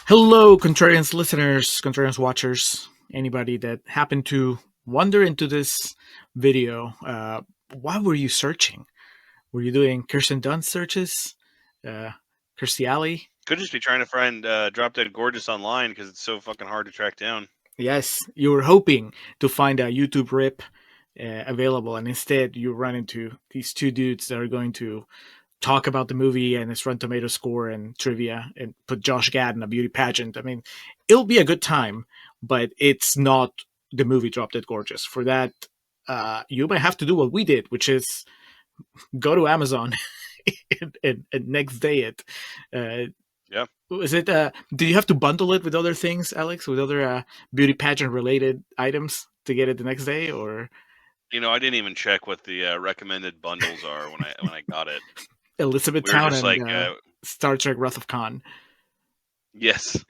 Hello, Contrarians listeners, Contrarians watchers, anybody that happened to wander into this video. Why were you searching? Were you doing Kirsten Dunst searches? Uh, Kirstie Alley? Could just be trying to find Drop Dead Gorgeous online because it's so fucking hard to track down. Yes, you were hoping to find a YouTube rip available, and instead you run into these two dudes that are going to talk about the movie and its Rotten Tomato score and trivia and put Josh Gad in a beauty pageant. I mean, it'll be a good time, but it's not the movie Drop Dead Gorgeous. For that, you might have to do what we did, which is go to Amazon and next day it. Yeah. Is it? Do you have to bundle it with other things, Alex? With other beauty pageant related items to get it the next day, or I didn't even check what the recommended bundles are when I got it. Elizabeth We were Town just and like, Star Trek Wrath of Khan? yes,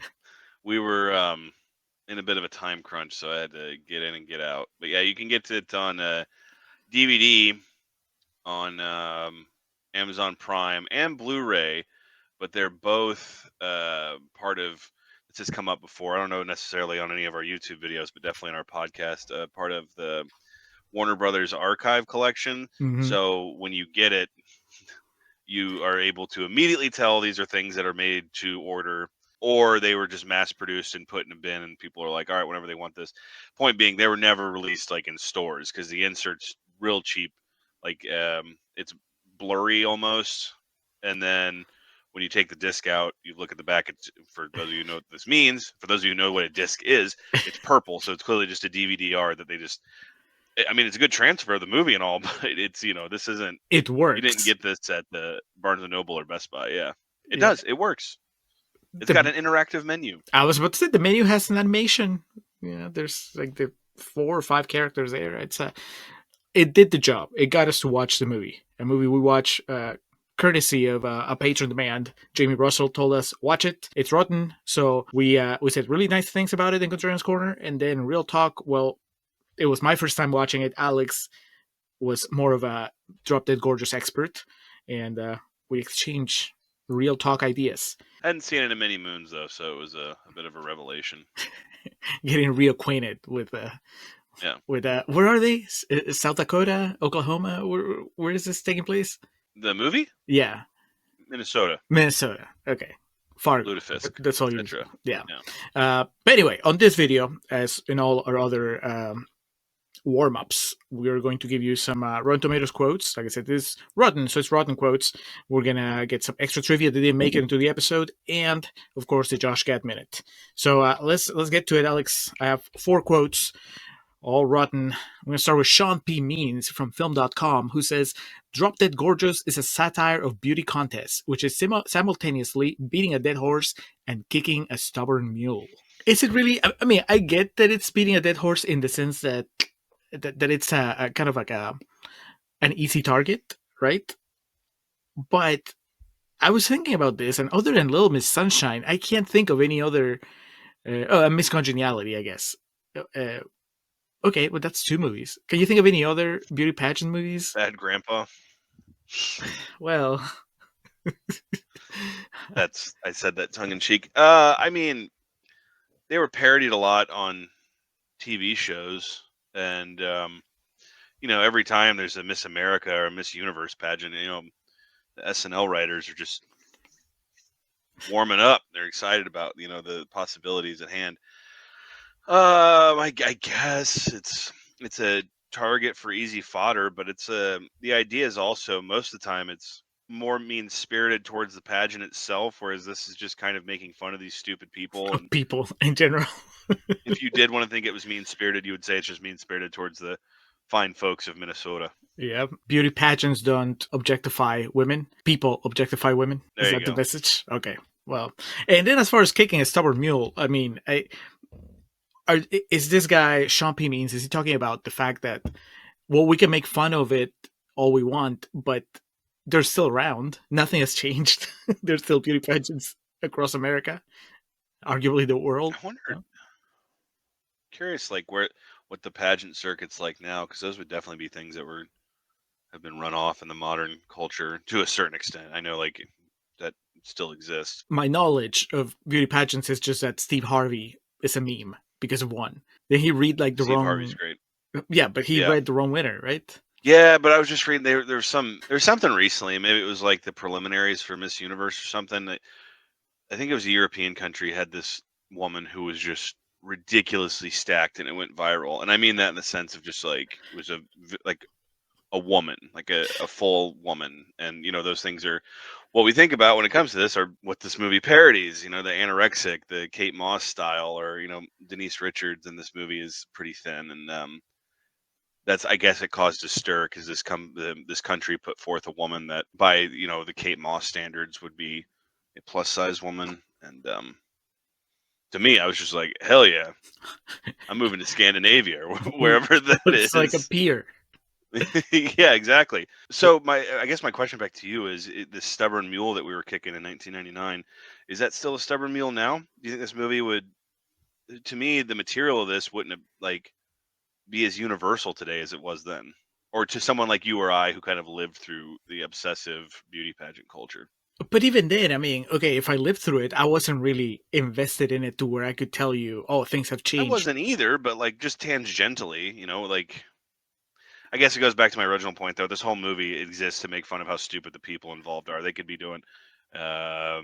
we were in a bit of a time crunch, so I had to get in and get out. But yeah, you can get it on DVD on Amazon Prime and Blu-ray, but they're both part of. This has come up before. I don't know necessarily on any of our YouTube videos, but definitely on our podcast. Part of the Warner Brothers archive collection. Mm-hmm. So when you get it, you are able to immediately tell these are things that are made to order, or they were just mass produced and put in a bin, and people are like, all right, whenever they want this. Point being, they were never released like in stores because the insert's real cheap. Like it's blurry almost, and then when you take the disc out, you look at the back. For those of you who know what this means, for those of you who know what a disc is, it's purple, so it's clearly just a DVD-R that they just. I mean, it's a good transfer of the movie and all, but it's this isn't. It works. You didn't get this at the Barnes and Noble or Best Buy. Yeah, it Yeah. does. It works. It's got an interactive menu. I was about to say the menu has an animation. Yeah, there's like the 4 or 5 characters there. It did the job. It got us to watch the movie. A movie we watch courtesy of a patron demand. Jamie Russell told us, watch it. It's rotten. So we said really nice things about it in Contrarians Corner. And then real talk, well, it was my first time watching it. Alex was more of a Drop Dead Gorgeous expert. And we exchanged real talk ideas. I hadn't seen it in many moons though, so it was a bit of a revelation. Getting reacquainted with where are they? South Dakota, Oklahoma? Where is this taking place? The movie? Yeah, Minnesota. Okay, Fargo. Lutefisk. That's all you know. Yeah. But anyway, on this video, as in all our other warm-ups, we're going to give you some Rotten Tomatoes quotes. Like I said, this is rotten, so it's rotten quotes. We're gonna get some extra trivia that didn't make it into the episode, and of course the Josh Gad minute. So let's get to it, Alex. I have 4 quotes, all rotten. I'm going to start with Sean P. Means from film.com, who says, Drop Dead Gorgeous is a satire of beauty contests, which is simultaneously beating a dead horse and kicking a stubborn mule. Is it really? I mean, I get that it's beating a dead horse in the sense that it's a kind of like an easy target, right? But I was thinking about this, and other than Little Miss Sunshine, I can't think of any other. Miss Congeniality, I guess. Okay, well, that's 2 movies. Can you think of any other beauty pageant movies? Bad Grandpa. Well, I said that tongue in cheek. I mean, they were parodied a lot on TV shows, and every time there's a Miss America or a Miss Universe pageant, the SNL writers are just warming up. They're excited about the possibilities at hand. I guess it's a target for easy fodder, but the idea is also most of the time it's more mean spirited towards the pageant itself, whereas this is just kind of making fun of these stupid people and people in general. If you did want to think it was mean spirited, you would say it's just mean spirited towards the fine folks of Minnesota. Yeah, beauty pageants don't objectify women. People objectify women. There Is you that go. the message? Okay. Well, and then as far as kicking a stubborn mule, I mean, is this guy Sean P. Means? Is he talking about the fact that we can make fun of it all we want, but they're still around. Nothing has changed. There's still beauty pageants across America, arguably the world. I wonder. Curious, like what the pageant circuit's like now, because those would definitely be things that have been run off in the modern culture to a certain extent. I know, like that still exist. My knowledge of beauty pageants is just that Steve Harvey is a meme because of one. Did he read like the Steve wrong? Harvey's great. Yeah, but he read the wrong winner, right? Yeah, but I was just reading there's something recently. Maybe it was like the preliminaries for Miss Universe or something. I think it was a European country had this woman who was just ridiculously stacked, and it went viral. And I mean that in the sense of just like it was like a woman, like a full woman. And those things are what we think about when it comes to this, are what this movie parodies. The anorexic, the Kate Moss style, or Denise Richards in this movie is pretty thin, and I guess it caused a stir because this country put forth a woman that by the Kate Moss standards would be a plus size woman, and to me I was just like, hell yeah, I'm moving to Scandinavia or wherever that is. It's like a pier. Yeah, exactly. So I guess my question back to you is, the stubborn mule that we were kicking in 1999, is that still a stubborn mule now? Do you think this movie would, to me, the material of this wouldn't have be as universal today as it was then, or to someone like you or I who kind of lived through the obsessive beauty pageant culture? But even then, I mean, okay, if I lived through it, I wasn't really invested in it to where I could tell you, oh, things have changed. I wasn't either, but like just tangentially, like I guess it goes back to my original point though. This whole movie exists to make fun of how stupid the people involved are. They could be doing, what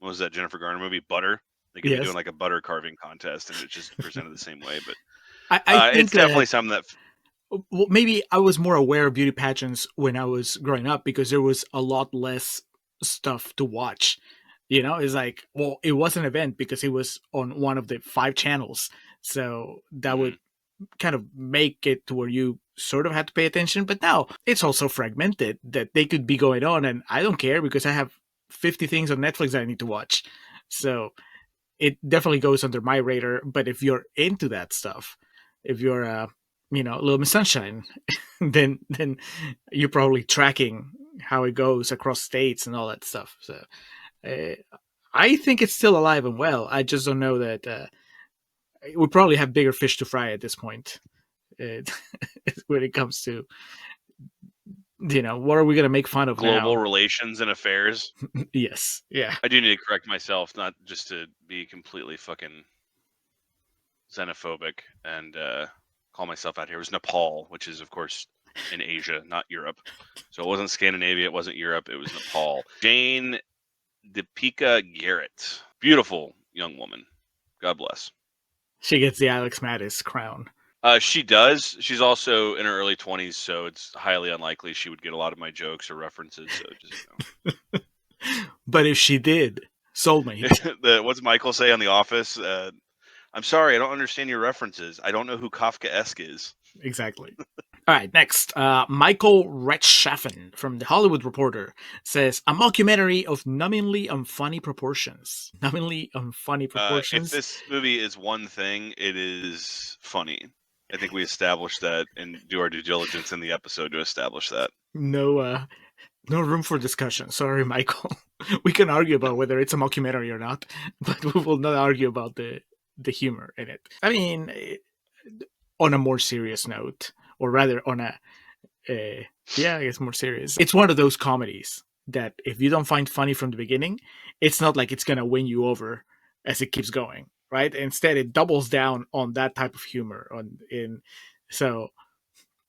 was that Jennifer Garner movie, Butter? They could be doing like a butter carving contest, and it's just presented the same way. But I think it's definitely something that. Well, maybe I was more aware of beauty pageants when I was growing up because there was a lot less stuff to watch. It's like, well, it was an event because it was on one of the 5 channels. So that would kind of make it to where you sort of had to pay attention. But now it's also fragmented that they could be going on, and I don't care because I have 50 things on Netflix that I need to watch. So it definitely goes under my radar. But if you're into that stuff, if you're a Little Miss Sunshine, then you're probably tracking how it goes across states and all that stuff. So I think it's still alive and well. I just don't know that we probably have bigger fish to fry at this point when it comes to what are we going to make fun of global now? Relations and affairs. Yes, yeah. I do need to correct myself, not just to be completely fucking xenophobic and call myself out here. It was Nepal, which is of course in Asia, not Europe. So it wasn't Scandinavia, it wasn't Europe, it was Nepal. Jane Deepika Garrett, beautiful young woman. God bless. She gets the Alex Mattis crown. She does. She's also in her early 20s, so it's highly unlikely she would get a lot of my jokes or references. So just But if she did, soulmate. What's Michael say on The Office? I'm sorry, I don't understand your references. I don't know who Kafkaesque is. Exactly. All right, next. Michael Rechtschaffen from The Hollywood Reporter says, a mockumentary of numbingly unfunny proportions. Numbingly unfunny proportions? If this movie is one thing, it is funny. I think we established that and do our due diligence in the episode to establish that. No room for discussion. Sorry, Michael. We can argue about whether it's a mockumentary or not, but we will not argue about the humor in it. I mean, on a more serious note, or rather on I guess more serious. It's one of those comedies that if you don't find funny from the beginning, it's not like it's going to win you over as it keeps going, right? Instead, it doubles down on that type of humor. So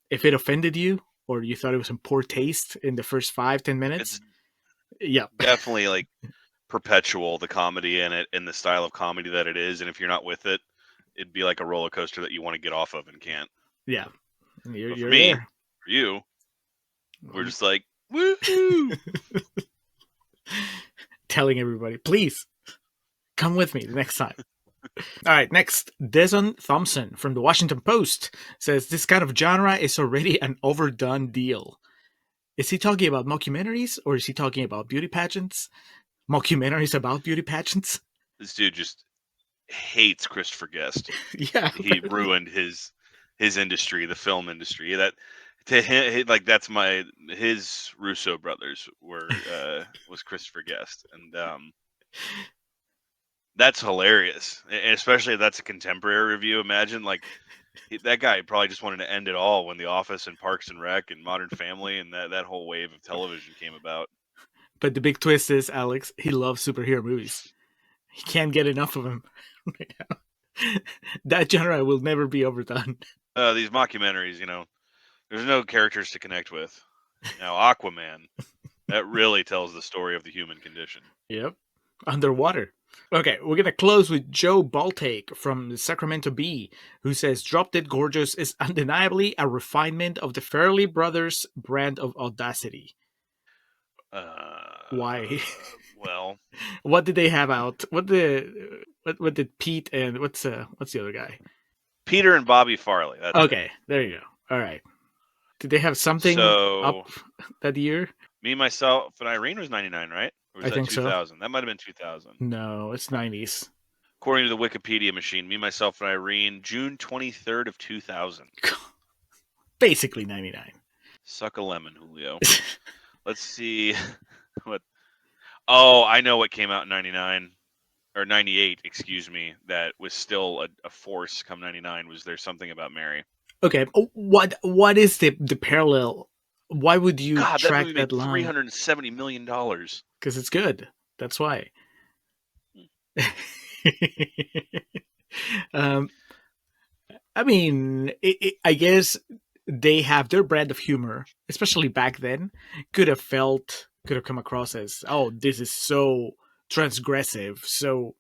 if it offended you or you thought it was in poor taste in the first 5-10 minutes, yeah, definitely like perpetual the comedy in it and the style of comedy that it is. And if you're not with it, it'd be like a roller coaster that you want to get off of and can't. Yeah. But for me, for you, we're just like, woohoo! Telling everybody, please come with me the next time. All right, next, Deson Thompson from the Washington Post says this kind of genre is already an overdone deal. Is he talking about mockumentaries or is he talking about beauty pageants? Mockumentaries about beauty pageants? This dude just hates Christopher Guest. Yeah, he ruined his industry, the film industry. That to him, like that's his Russo brothers was Christopher Guest, and that's hilarious. And especially if that's a contemporary review. Imagine like that guy probably just wanted to end it all when The Office and Parks and Rec and Modern Family and that whole wave of television came about. But the big twist is, Alex, he loves superhero movies. He can't get enough of them. That genre will never be overdone. These mockumentaries, there's no characters to connect with. Now, Aquaman, that really tells the story of the human condition. Yep. Underwater. Okay, we're going to close with Joe Baltake from the Sacramento Bee, who says Drop Dead Gorgeous is undeniably a refinement of the Farrelly Brothers brand of audacity. Why? Well, what did they have out? What did Pete and what's the other guy? Peter and Bobby Farrelly. That's okay, there you go. All right. Did they have something up that year? Me, Myself, and Irene was 99, right? Or was I that think 2000? So. That might have been 2000. No, it's 90s. According to the Wikipedia machine, Me, Myself, and Irene, June 23rd of 2000. Basically 99. Suck a lemon, Julio. Let's see what. Oh, I know what came out in 99 or 98. Excuse me. That was still a force. Come 99, was there something about Mary? Okay, what is the parallel? Why would you track that line? $370 million. Because it's good. That's why. I mean, I guess they have their brand of humor, especially back then, could have come across as, oh, this is so transgressive, so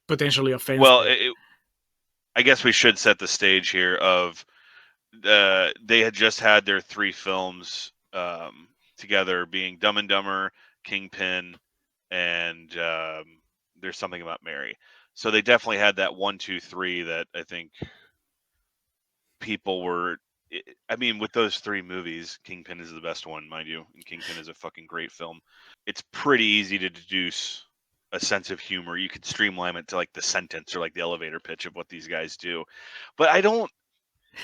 potentially offensive. Well, I guess we should set the stage here of they had just had their 3 films together, being Dumb and Dumber, Kingpin, and There's Something About Mary. So they definitely had that 1, 2, 3 that I think people were. I mean, with those 3 movies, Kingpin is the best one, mind you, and Kingpin is a fucking great film. It's pretty easy to deduce a sense of humor. You could streamline it to like the sentence or like the elevator pitch of what these guys do. But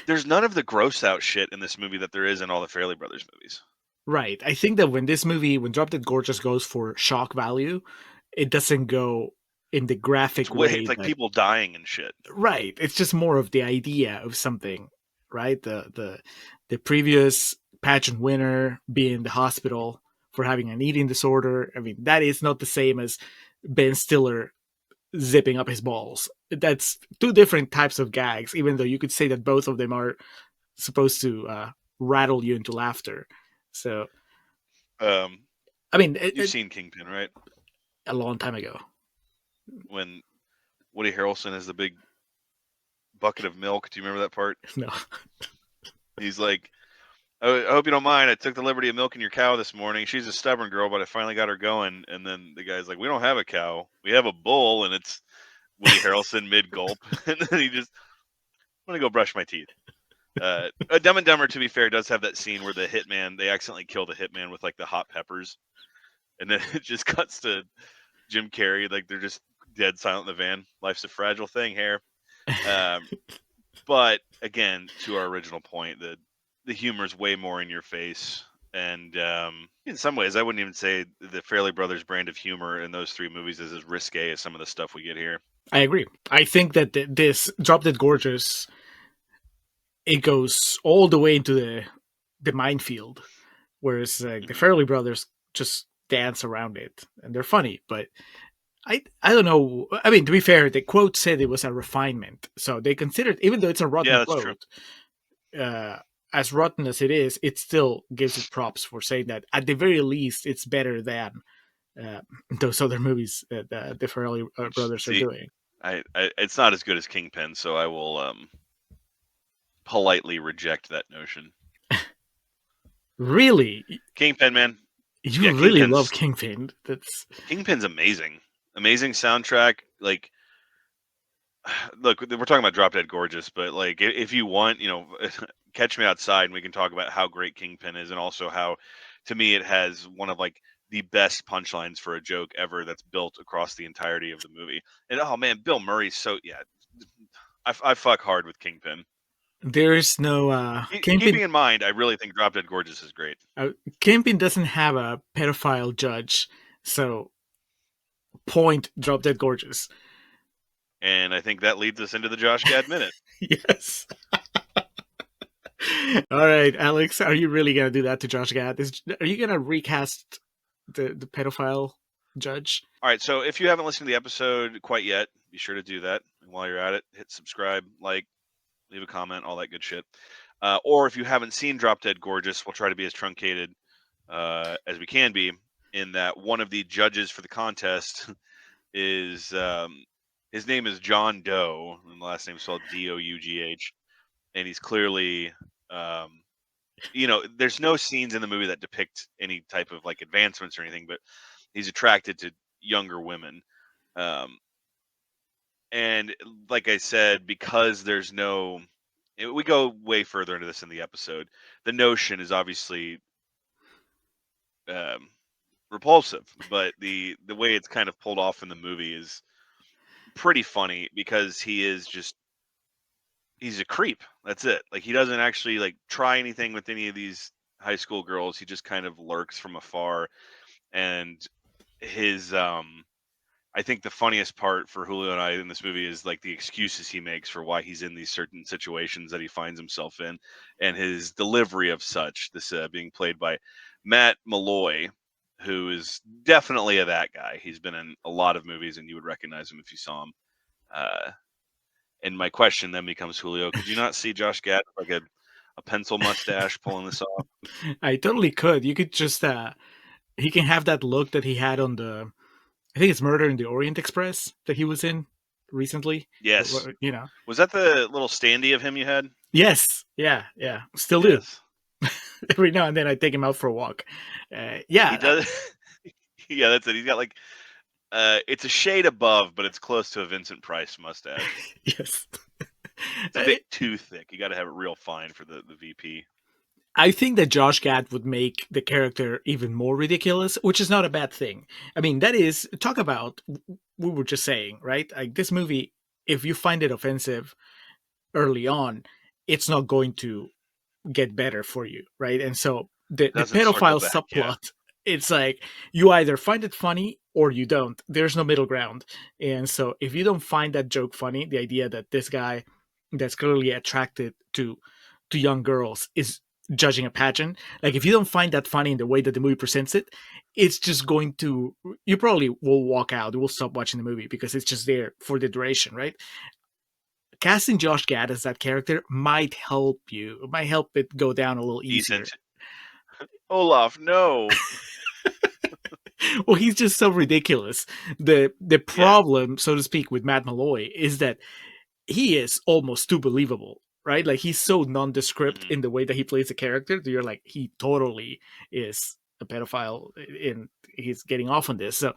there's none of the gross out shit in this movie that there is in all the Farrelly Brothers movies. Right. I think that when Drop Dead Gorgeous goes for shock value, it doesn't go in the graphic way. It's like people dying and shit. Right. It's just more of the idea of something, right? The previous pageant winner being in the hospital for having an eating disorder. I mean, that is not the same as Ben Stiller zipping up his balls. That's 2 different types of gags, even though you could say that both of them are supposed to rattle you into laughter. So, I mean, you've seen Kingpin, right? A long time ago. When Woody Harrelson has the big bucket of milk. Do you remember that part? No. He's like, I hope you don't mind. I took the liberty of milking your cow this morning. She's a stubborn girl, but I finally got her going. And then the guy's like, we don't have a cow. We have a bull. And it's Woody Harrelson mid-gulp. And then he just, I'm going to go brush my teeth. Dumb and Dumber, to be fair, does have that scene where the hitman, they accidentally kill the hitman with like the hot peppers. And then it just cuts to Jim Carrey. Like they're just dead silent in the van. Life's a fragile thing here. But again, to our original point, the humor is way more in your face. And in some ways, I wouldn't even say the Farrelly Brothers brand of humor in those 3 movies is as risque as some of the stuff we get here. I agree. I think that this Drop Dead Gorgeous, it goes all the way into the minefield, whereas the Farrelly Brothers just dance around it, and they're funny. But I don't know. I mean, to be fair, the quote said it was a refinement, so they considered, even though it's a rotten quote, as rotten as it is, it still gives it props for saying that at the very least it's better than those other movies that the Farrelly Brothers are doing. It's not as good as Kingpin, so I will politely reject that notion. Really? Kingpin, man. You really love Kingpin. Kingpin's amazing. Amazing soundtrack. Like, look, we're talking about Drop Dead Gorgeous, but like, if you want, catch me outside and we can talk about how great Kingpin is, and also how, to me, it has one of like the best punchlines for a joke ever that's built across the entirety of the movie. And oh man, Bill Murray's I fuck hard with Kingpin. There's no keeping in mind, I really think Drop Dead Gorgeous is great. Kingpin doesn't have a pedophile judge, so point Drop Dead Gorgeous. And I think that leads us into the Josh Gad minute. Yes. All right, Alex, are you really gonna do that to Josh Gad? Are you gonna recast the pedophile judge. All right, so if you haven't listened to the episode quite yet, be sure to do that. And while you're at it, hit subscribe, like, leave a comment, all that good shit. Or if you haven't seen Drop Dead Gorgeous, we'll try to be as truncated as we can be, in that one of the judges for the contest is his name is John Doe, and the last name is spelled Dough, and he's clearly there's no scenes in the movie that depict any type of like advancements or anything, but he's attracted to younger women. And like I said, because there's no, we go way further into this in the episode. The notion is obviously repulsive, but the way it's kind of pulled off in the movie is pretty funny, because he's a creep. That's it. Like, he doesn't actually like try anything with any of these high school girls. He just kind of lurks from afar. And his I think the funniest part for Julio and I in this movie is like the excuses he makes for why he's in these certain situations that he finds himself in, and his delivery of such. This being played by Matt Malloy, who is definitely that guy. He's been in a lot of movies, and you would recognize him if you saw him. And my question then becomes, Julio, could you not see Josh Gad with like a pencil mustache pulling this off? I totally could. You could just he can have that look that he had on the, I think it's Murder in the Orient Express that he was in recently. Yes. Or, Was that the little standee of him you had? Yes. Yeah. Still yes. do. Every now and then I take him out for a walk. Yeah. He does. Yeah, that's it. He's got like, it's a shade above, but it's close to a Vincent Price mustache. Yes. It's a bit too thick. You got to have it real fine for the VP. I think that Josh Gad would make the character even more ridiculous, which is not a bad thing. I mean, that is, talk about, we were just saying, right? Like, this movie, if you find it offensive early on, it's not going to get better for you, right? And so the pedophile subplot, it's like, you either find it funny or you don't. There's no middle ground. And so if you don't find that joke funny, the idea that this guy that's clearly attracted to young girls is judging a pageant, like, if you don't find that funny in the way that the movie presents it, it's just going to, you probably will walk out, you will stop watching the movie, because it's just there for the duration, right? Casting Josh Gad as that character might help you. It might help it go down a little easier. Olaf, no. Well, he's just so ridiculous. The problem, so to speak, with Matt Malloy is that he is almost too believable, right? Like, he's so nondescript in the way that he plays the character that you're like, he totally is a pedophile, and he's getting off on this. So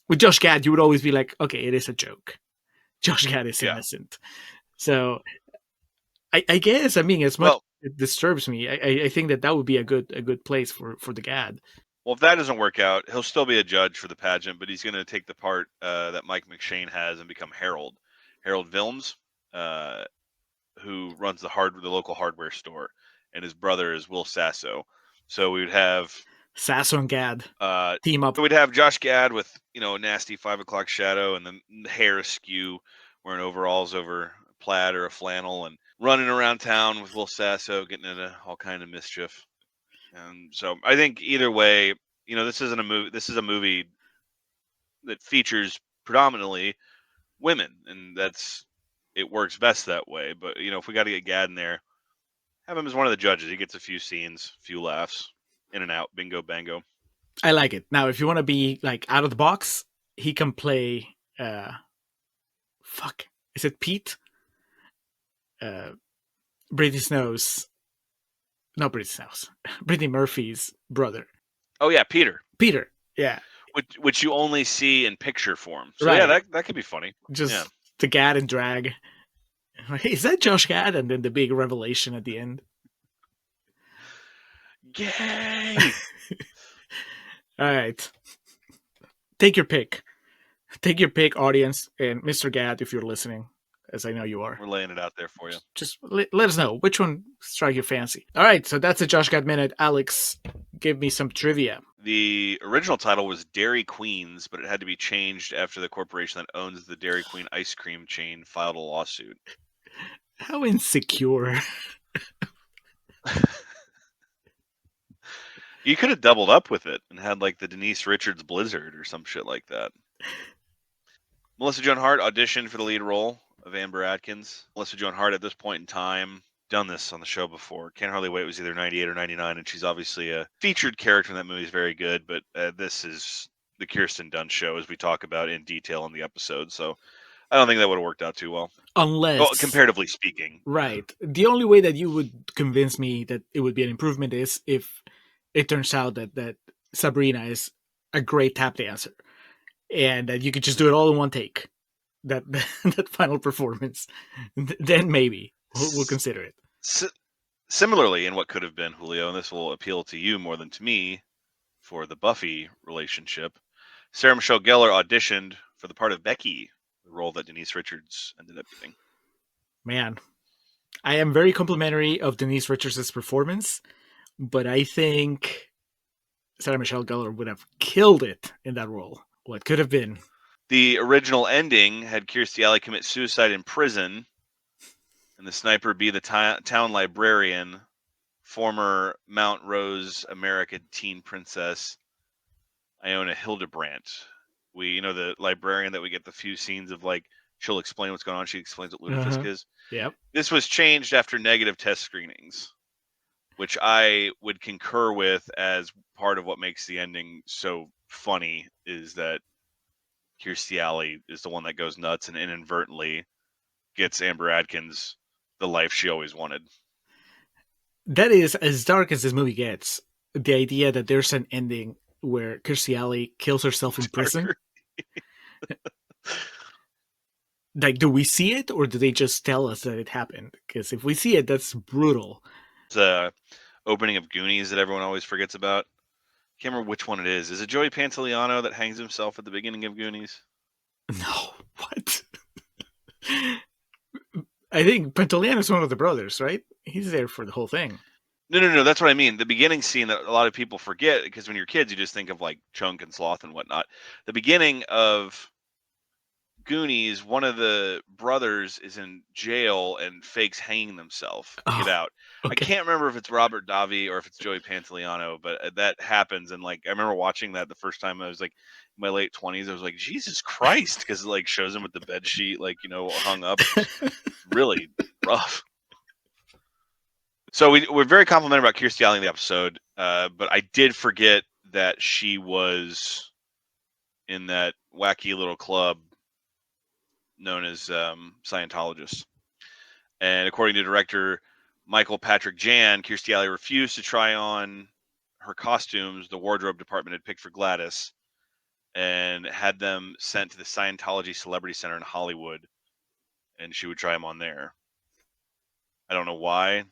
with Josh Gad, you would always be like, okay, it is a joke. Josh Gad is innocent. So I guess, I mean, as much it disturbs me, I think that would be a good place for the Gad. Well, if that doesn't work out, he'll still be a judge for the pageant, but he's going to take the part that Mike McShane has and become Harold Vilms, who runs the local hardware store, and his brother is Will Sasso. So we would have Sasso and Gad team up. So we'd have Josh Gad with a nasty 5 o'clock shadow, and the hair askew, wearing overalls over a plaid or a flannel, and running around town with Will Sasso, getting into all kind of mischief. And so I think either way, this isn't a movie. This is a movie that features predominantly women, and it works best that way. But if we got to get Gad in there, have him as one of the judges. He gets a few scenes, few laughs, in and out, bingo bango. I like it. Now, if you want to be like out of the box, he can play. Is it Pete? Brittany Murphy's brother. Oh yeah, Peter. Yeah. Which you only see in picture form. So right. Yeah, that could be funny. Just the Gad and drag. Hey, is that Josh Gad? And then the big revelation at the end. Yay! All right. Take your pick. Take your pick, audience, and Mr. Gad, if you're listening, as I know you are. We're laying it out there for you. Just let us know which one strike your fancy. All right, so that's a Josh Gad Minute. Alex, give me some trivia. The original title was Dairy Queens, but it had to be changed after the corporation that owns the Dairy Queen ice cream chain filed a lawsuit. How insecure. You could have doubled up with it and had like the Denise Richards Blizzard or some shit like that. Melissa Joan Hart auditioned for the lead role of Amber Atkins. Melissa Joan Hart at this point in time, done this on the show before. Can't Hardly Wait was either 98 or 99, and she's obviously a featured character in that movie, is very good, but this is the Kirsten Dunst show, as we talk about in detail in the episode, so I don't think that would have worked out too well. Unless, comparatively speaking. Right. The only way that you would convince me that it would be an improvement is if it turns out that Sabrina is a great tap dancer and that you could just do it all in one take. That that final performance, then maybe we'll consider it. Similarly, in what could have been, Julio, and this will appeal to you more than to me for the Buffy relationship, Sarah Michelle Gellar auditioned for the part of Becky, the role that Denise Richards ended up getting. Man, I am very complimentary of Denise Richards' performance, but I think Sarah Michelle Gellar would have killed it in that role. What could have been. The original ending had Kirstie Alley commit suicide in prison, and the sniper be the town librarian, former Mount Rose America teen princess Iona Hildebrandt. The librarian that we get the few scenes of, like, she'll explain what's going on. She explains what Lutefisk is. Yep. This was changed after negative test screenings, which I would concur with as part of what makes the ending so funny, is that Kirstie Alley is the one that goes nuts and inadvertently gets Amber Atkins the life she always wanted. That is, as dark as this movie gets, the idea that there's an ending where Kirstie Alley kills herself in prison. Like, do we see it, or do they just tell us that it happened? Because if we see it, that's brutal. The opening of Goonies that everyone always forgets about. Can't remember which one it is. Is it Joey Pantoliano that hangs himself at the beginning of Goonies? No, what? I think Pantoliano's one of the brothers, right? He's there for the whole thing. No. That's what I mean. The beginning scene that a lot of people forget, because when you're kids, you just think of like Chunk and Sloth and whatnot. The beginning of Goonies, one of the brothers is in jail and fakes hanging themselves to get out. Okay. I can't remember if it's Robert Davi or if it's Joey Pantoliano, but that happens. And like, I remember watching that the first time. I was like in my late 20s. I was like, Jesus Christ, because it like shows him with the bed sheet, like, hung up. Really rough. So we're very complimentary about Kirstie Alley in the episode, but I did forget that she was in that wacky little club known as Scientologists. And according to director Michael Patrick Jan, Kirstie Alley refused to try on her costumes the wardrobe department had picked for Gladys and had them sent to the Scientology Celebrity Center in Hollywood, and she would try them on there. I don't know why.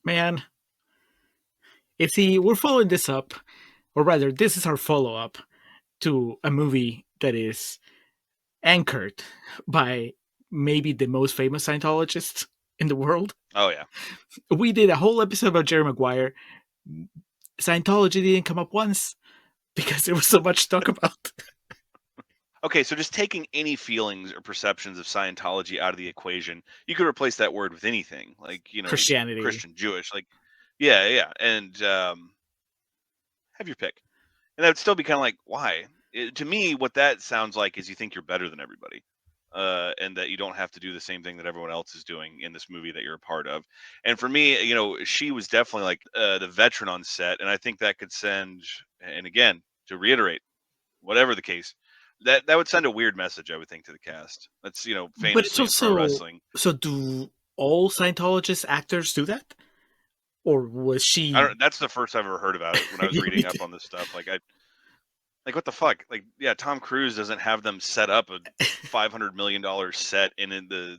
Man, we're following this up, or rather, this is our follow-up to a movie that is anchored by maybe the most famous Scientologist in the world. Oh, yeah. We did a whole episode about Jerry Maguire. Scientology didn't come up once because there was so much to talk about. Okay, so just taking any feelings or perceptions of Scientology out of the equation, you could replace that word with anything, like, Christianity, Christian, Jewish, like, yeah, and have your pick. And that would still be kind of like, why? To me, what that sounds like is you think you're better than everybody, and that you don't have to do the same thing that everyone else is doing in this movie that you're a part of. And for me, she was definitely like the veteran on set, and I think that could send, and again, to reiterate, whatever the case, that would send a weird message, I would think, to the cast. That's, famously but it's also, in pro wrestling. So do all Scientologist actors do that? Or was she... That's the first I've ever heard about it when I was reading up on this stuff. Like, what the fuck? Like, yeah, Tom Cruise doesn't have them set up a $500 million set in the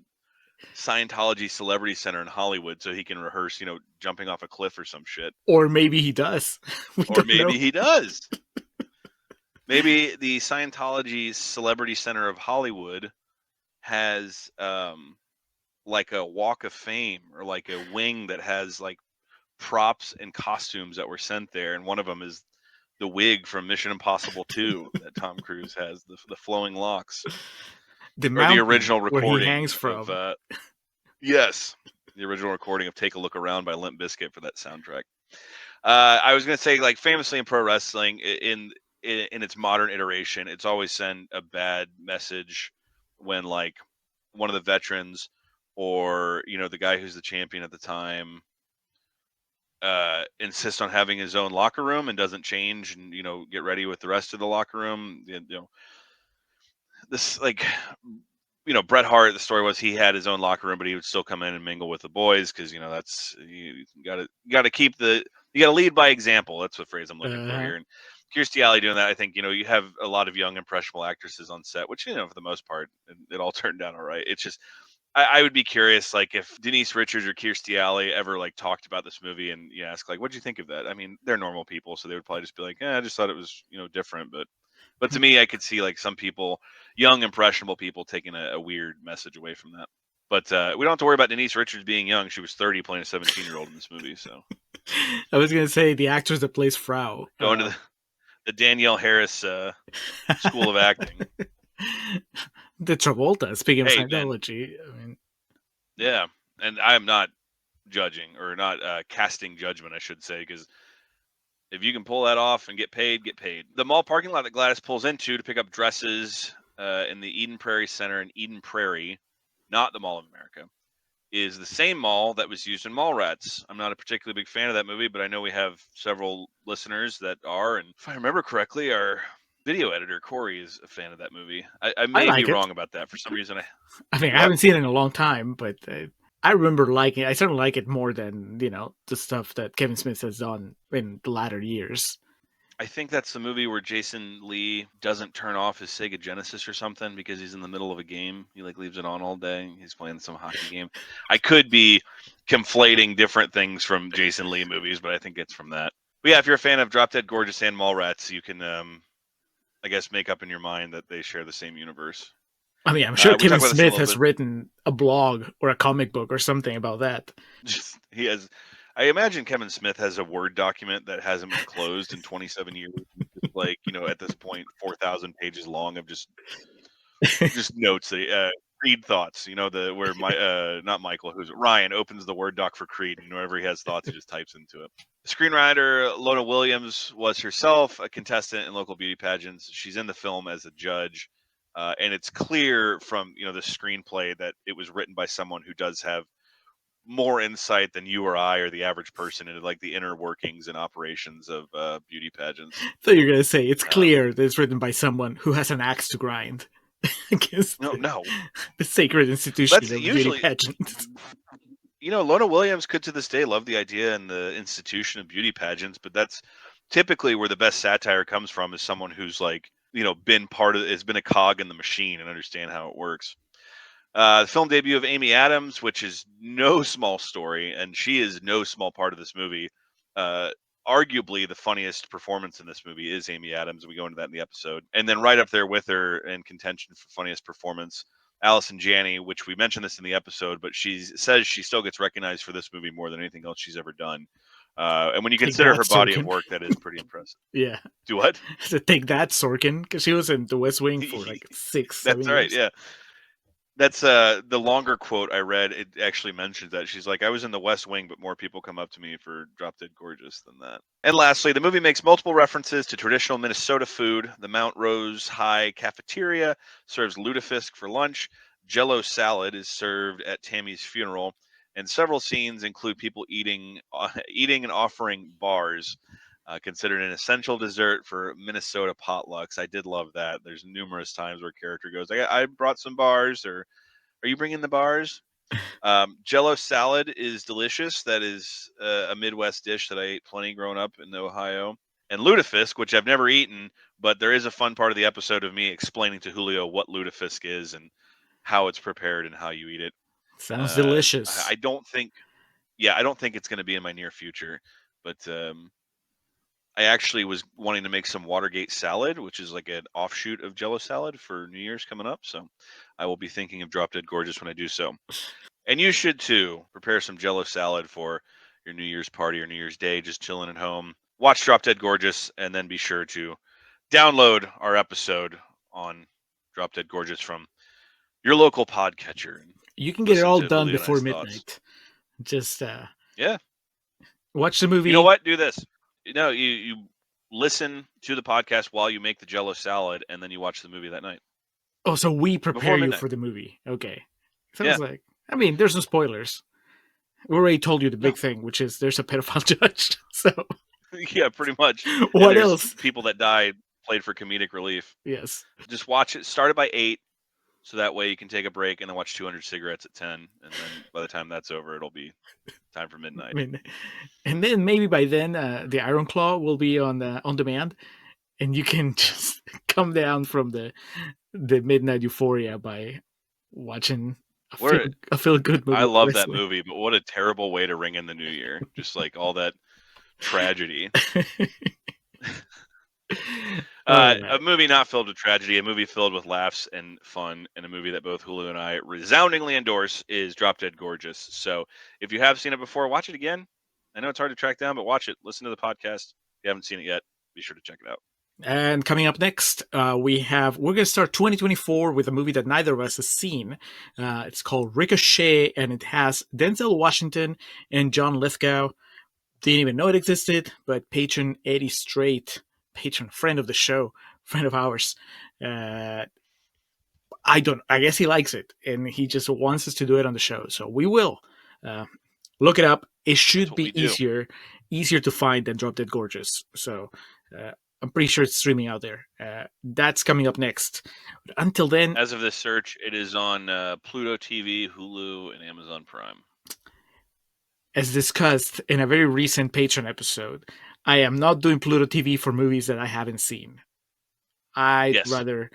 Scientology Celebrity Center in Hollywood so he can rehearse, jumping off a cliff or some shit. Or maybe he does. Or maybe he does. Maybe the Scientology Celebrity Center of Hollywood has like a walk of fame or like a wing that has like props and costumes that were sent there, and one of them is the wig from Mission Impossible 2 that Tom Cruise has, the flowing locks. The original recording where he hangs from. Yes, the original recording of "Take a Look Around" by Limp Bizkit for that soundtrack. I was gonna say, like, famously in pro wrestling, in its modern iteration, it's always sent a bad message when, like, one of the veterans or the guy who's the champion at the time insists on having his own locker room and doesn't change and get ready with the rest of the locker room. This, like, Bret Hart, the story was he had his own locker room, but he would still come in and mingle with the boys because that's you got to keep you got to lead by example. That's the phrase I'm looking for here. And Kirstie Alley doing that, I think you have a lot of young impressionable actresses on set, which for the most part it all turned out all right. It's just I would be curious, like, if Denise Richards or Kirstie Alley ever, like, talked about this movie and you ask, like, what'd you think of that? I mean, they're normal people, so they would probably just be like, I just thought it was different, but to me, I could see, like, some people, young, impressionable people, taking a weird message away from that. But we don't have to worry about Denise Richards being young. She was 30 playing a 17-year-old in this movie. So I was going to say the actress that plays Frau. Going to the Danielle Harris School of Acting. The Travolta, speaking of Scientology. I mean, yeah, and I am not judging or not casting judgment, I should say, because if you can pull that off and get paid, get paid. The mall parking lot that Gladys pulls into to pick up dresses in the Eden Prairie Center in Eden Prairie, not the Mall of America, is the same mall that was used in Mallrats. I'm not a particularly big fan of that movie, but I know we have several listeners that are. And if I remember correctly, our video editor, Corey, is a fan of that movie. I may be wrong about that. For some reason, I haven't seen it in a long time, but I remember liking it. I certainly like it more than, the stuff that Kevin Smith has done in the latter years. I think that's the movie where Jason Lee doesn't turn off his Sega Genesis or something because he's in the middle of a game. He leaves it on all day. He's playing some hockey game. I could be conflating different things from Jason Lee movies, but I think it's from that. But yeah, if you're a fan of Drop Dead Gorgeous and Mallrats, you can, I guess, make up in your mind that they share the same universe. I'm sure Kevin Smith has written a blog or a comic book or something about that. He has. I imagine Kevin Smith has a Word document that hasn't been closed in 27 years. Just like, at this point, 4,000 pages long of just notes. Creed thoughts, where not Michael, who's Ryan opens the Word doc for Creed, and whenever he has thoughts, he just types into it. Screenwriter Lona Williams was herself a contestant in local beauty pageants. She's in the film as a judge. And it's clear from, the screenplay that it was written by someone who does have more insight than you or I or the average person into, like, the inner workings and operations of beauty pageants. So you're going to say it's clear that it's written by someone who has an axe to grind against the sacred institution of beauty pageants. Lona Williams could to this day love the idea and the institution of beauty pageants, but that's typically where the best satire comes from, is someone who's, like, been part of it, has been a cog in the machine and understand how it works. The film debut of Amy Adams, which is no small story, and she is no small part of this movie. Arguably the funniest performance in this movie is Amy Adams. We go into that in the episode. And then right up there with her in contention for funniest performance, Allison Janney, which we mentioned this in the episode, but she says she still gets recognized for this movie more than anything else she's ever done. And when you consider her body of work, that is pretty impressive. Yeah. Do what? To take that, Sorkin, because she was in The West Wing for like 6-7 years. That's right, yeah. That's the longer quote I read. It actually mentions that. She's like, I was in the West Wing, but more people come up to me for Drop Dead Gorgeous than that. And lastly, the movie makes multiple references to traditional Minnesota food. The Mount Rose High cafeteria serves lutefisk for lunch. Jello salad is served at Tammy's funeral. And several scenes include people eating and offering bars, considered an essential dessert for Minnesota potlucks. I did love that. There's numerous times where a character goes, I brought some bars, or are you bringing the bars? Jello salad is delicious. That is a Midwest dish that I ate plenty growing up in Ohio. And lutefisk, which I've never eaten, but there is a fun part of the episode of me explaining to Julio what lutefisk is and how it's prepared and how you eat it. Sounds delicious. I don't think it's going to be in my near future, but I actually was wanting to make some Watergate salad, which is like an offshoot of Jello salad for New Year's coming up. So I will be thinking of Drop Dead Gorgeous when I do so. And you should too. Prepare some Jello salad for your New Year's party or New Year's Day, just chilling at home. Watch Drop Dead Gorgeous, and then be sure to download our episode on Drop Dead Gorgeous from your local podcatcher. You can get it all done before midnight. Just yeah. Watch the movie. You know what? Do this. You listen to the podcast while you make the Jello salad, and then you watch the movie that night. Oh, so we prepare Before you midnight. for the movie. Okay. Yeah. Sounds like. I mean, there's no spoilers. We already told you the big thing, which is there's a pedophile judge. So Yeah, pretty much. what there's else? People that died played for comedic relief. Yes. Just watch it. Start it by 8, so that way you can take a break and then watch 200 cigarettes at 10, and then by the time that's over, it'll be time for midnight. I mean, and then maybe by then the Iron Claw will be on demand, and you can just come down from the midnight euphoria by watching a feel good movie. I love that movie, but what a terrible way to ring in the new year! Just like all that tragedy. A movie not filled with tragedy, a movie filled with laughs and fun, and a movie that both Hulu and I resoundingly endorse is Drop Dead Gorgeous. So if you have seen it before, watch it again. I know it's hard to track down, but watch it. Listen to the podcast. If you haven't seen it yet, be sure to check it out. And coming up next, we're going to start 2024 with a movie that neither of us has seen. It's called Ricochet, and it has Denzel Washington and John Lithgow. Didn't even know it existed, but patron Eddie Strait, friend of the show, friend of ours. I guess he likes it, and he just wants us to do it on the show. So we will look it up. It should be easier to find than Drop Dead Gorgeous. So I'm pretty sure it's streaming out there. That's coming up next. But until then, as of this search, it is on Pluto TV, Hulu, and Amazon Prime. As discussed in a very recent Patreon episode, I am not doing Pluto TV for movies that I haven't seen. I'd rather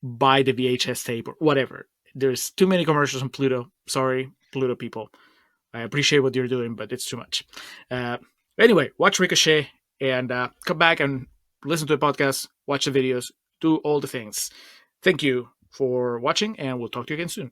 buy the VHS tape or whatever. There's too many commercials on Pluto. Sorry, Pluto people. I appreciate what you're doing, but it's too much. Anyway, watch Ricochet and come back and listen to the podcast, watch the videos, do all the things. Thank you for watching, and we'll talk to you again soon.